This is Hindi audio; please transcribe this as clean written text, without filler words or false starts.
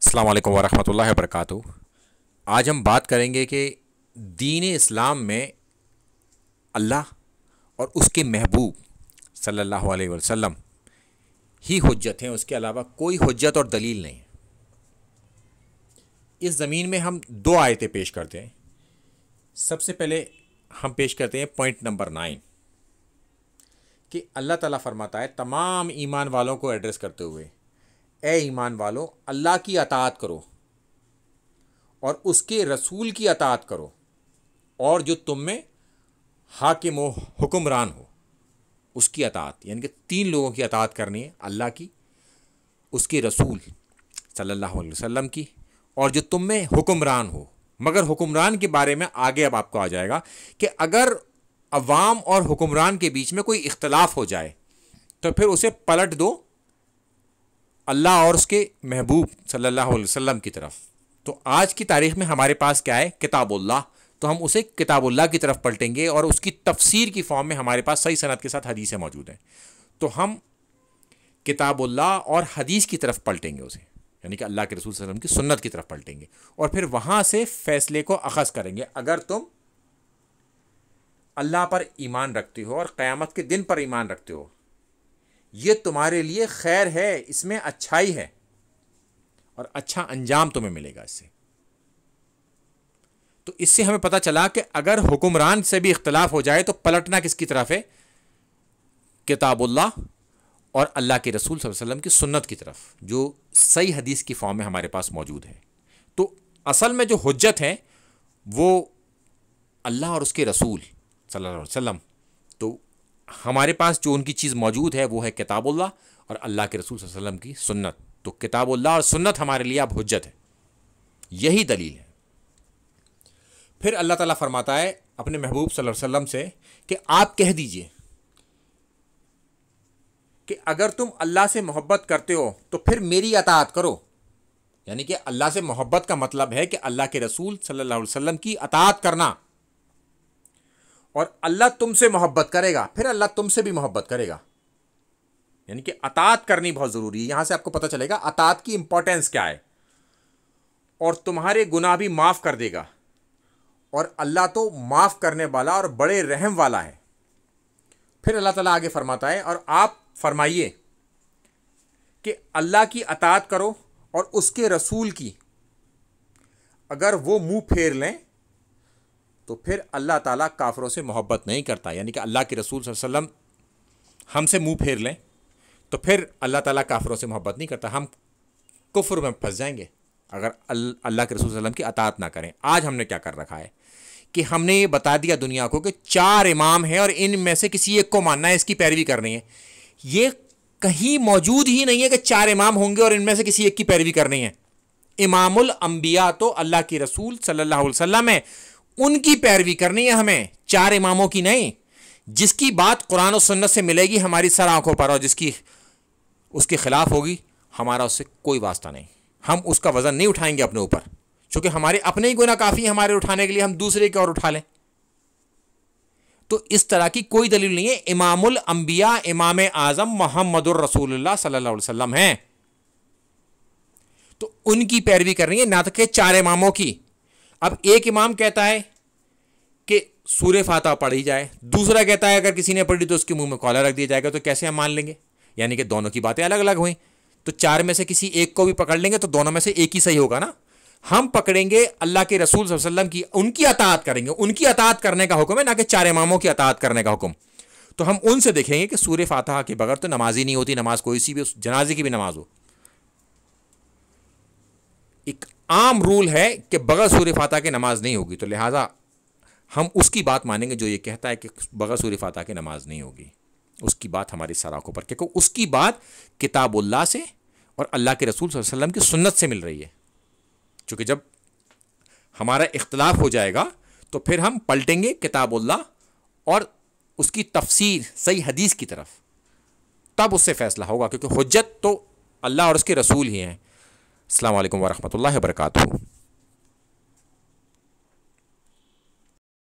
अस्सलाम वालेकुम वरहमतुल्लाहि वबरकातुहू। आज हम बात करेंगे कि दीन इस्लाम में अल्लाह और उसके महबूब सल्लल्लाहु अलैहि वसल्लम ही हुज्जत हैं, उसके अलावा कोई हुज्जत और दलील नहीं है। इस ज़मीन में हम दो आयतें पेश करते हैं। सबसे पहले हम पेश करते हैं पॉइंट नंबर 9 कि अल्लाह ताला फरमाता है तमाम ईमान वालों को एड्रेस करते हुए, ए ईमान वालों, अल्लाह की अताअत करो और उसके रसूल की अताअत करो, और जो तुम में हाकिम हो, हुक्मरान हो, उसकी अताअत। यानी कि तीन लोगों की अताअत करनी है, अल्लाह की, उसके रसूल सल्लल्लाहु अलैहि वसल्लम की, और जो तुम में हुक्मरान हो। मगर हुक्मरान के बारे में आगे अब आपको आ जाएगा कि अगर अवाम और हुक्मरान के बीच में कोई इख्तलाफ हो जाए तो फिर उसे पलट दो अल्लाह और उसके महबूब सल्लल्लाहु अलैहि वसल्लम की तरफ। तो आज की तारीख में हमारे पास क्या है? किताबुल्लाह। तो हम उसे किताबुल्लाह की तरफ पलटेंगे और उसकी तफसीर की फॉर्म में हमारे पास सही सनद के साथ हदीसें मौजूद हैं। तो हम किताबुल्लाह और हदीस की तरफ पलटेंगे उसे, यानी कि अल्लाह के रसूल सल्लल्लाहु अलैहि वसल्लम की सुन्नत की तरफ पलटेंगे और फिर वहाँ से फैसले को अखज़ करेंगे। अगर तुम अल्लाह पर ईमान रखते हो और क़यामत के दिन पर ईमान रखते हो, ये तुम्हारे लिए खैर है, इसमें अच्छाई है और अच्छा अंजाम तुम्हें मिलेगा इससे। तो इससे हमें पता चला कि अगर हुक्मरान से भी इख्तलाफ हो जाए तो पलटना किसकी तरफ है? किताबुल्लाह और अल्लाह के रसूल सल्लल्लाहु अलैहि वसल्लम की सुन्नत की तरफ, जो सही हदीस की फॉर्म में हमारे पास मौजूद है। तो असल में जो हुज्जत है वो अल्लाह और उसके रसूल सल्लल्लाहु अलैहि वसल्लम। तो हमारे पास जो उनकी चीज़ मौजूद है वो है किताबुल्लाह और अल्लाह के रसूल सल्लल्लाहु अलैहि वसल्लम की सुन्नत। तो किताबुल्लाह और सुन्नत हमारे लिए अब हुज्जत है, यही दलील है। फिर अल्लाह ताला फरमाता है अपने महबूब सल्लल्लाहु अलैहि वसल्लम से कि आप कह दीजिए कि अगर तुम अल्लाह से मोहब्बत करते हो तो फिर मेरी अताअत करो। यानी कि अल्लाह से मोहब्बत का मतलब है कि अल्लाह के रसूल सल्लल्लाहु अलैहि वसल्लम की अताअत करना, और अल्लाह तुमसे मोहब्बत करेगा, फिर अल्लाह तुमसे भी मोहब्बत करेगा। यानी कि अताअत करनी बहुत ज़रूरी है। यहां से आपको पता चलेगा अताअत की इंपॉर्टेंस क्या है। और तुम्हारे गुनाह भी माफ़ कर देगा, और अल्लाह तो माफ़ करने वाला और बड़े रहम वाला है। फिर अल्लाह ताला आगे फरमाता है, और आप फरमाइए कि अल्लाह की अताअत करो और उसके रसूल की। अगर वो मुंह फेर लें तो फिर अल्लाह ताला काफिरों से मोहब्बत नहीं करता। यानी कि अल्लाह के रसूल सल्लल्लाहु अलैहि वसल्लम हमसे मुंह फेर लें तो फिर अल्लाह ताला काफिरों से मोहब्बत नहीं करता। हम कुफ्र में फंस जाएंगे अगर अल्लाह के रसूल सल्लल्लाहु अलैहि वसल्लम की अताअत ना करें। आज हमने क्या कर रखा है कि हमने ये बता दिया दुनिया को कि 4 इमाम हैं और इनमें से किसी एक को मानना है, इसकी पैरवी करनी है। ये कहीं मौजूद ही नहीं है कि 4 इमाम होंगे और इनमें से किसी एक की पैरवी करनी है। इमामुल अंबिया तो अल्लाह के रसूल सल्लल्लाहु अलैहि वसल्लम है, उनकी पैरवी करनी है हमें, 4 इमामों की नहीं। जिसकी बात कुरान और सुन्नत से मिलेगी हमारी सर आंखों पर, और जिसकी उसके खिलाफ होगी हमारा उससे कोई वास्ता नहीं। हम उसका वजन नहीं उठाएंगे अपने ऊपर, क्योंकि हमारे अपने ही गुनाह काफ़ी है हमारे उठाने के लिए, हम दूसरे की और उठा लें। तो इस तरह की कोई दलील नहीं है। इमामुल अंबिया इमाम आज़म मोहम्मदुर रसूलुल्लाह सल्लल्लाहु अलैहि वसल्लम हैं, तो उनकी पैरवी करनी है, ना तो कि 4 इमामों की। अब एक इमाम कहता है कि सूरह फातिहा पढ़ी जाए, दूसरा कहता है अगर किसी ने पढ़ी तो उसके मुंह में कॉलर रख दिया जाएगा। तो कैसे हम मान लेंगे? यानी कि दोनों की बातें अलग अलग हुई। तो 4 में से किसी एक को भी पकड़ लेंगे तो दोनों में से एक ही सही होगा ना। हम पकड़ेंगे अल्लाह के रसूल सल्लल्लाहु अलैहि वसल्लम की, उनकी अताअत करेंगे। उनकी अताअत करने का हुक्म है, ना कि 4 इमामों की अताअत करने का हुक्म। तो हम उनसे देखेंगे कि सूरह फातिहा के बगैर तो नमाज ही नहीं होती, नमाज कोई सी भी, उस जनाजे की भी नमाज हो। एक आम रूल है कि बगैर सूरह फातिहा की नमाज नहीं होगी, तो लिहाजा हम उसकी बात मानेंगे जो ये कहता है कि बगैर सूरह फातिहा की नमाज नहीं होगी। उसकी बात हमारी सराखों पर, क्योंकि उसकी बात किताबुल्लाह से और अल्लाह के रसूल सल्लल्लाहु अलैहि वसल्लम की सुन्नत से मिल रही है। क्योंकि जब हमारा इख्तलाफ हो जाएगा तो फिर हम पलटेंगे किताबुल्लाह और उसकी तफसीर सही हदीस की तरफ, तब उससे फैसला होगा, क्योंकि हुज्जत तो अल्लाह और उसके रसूल ही हैं। अस्सलाम वालेकुम वरहमतुल्लाहि वबरकातुहू।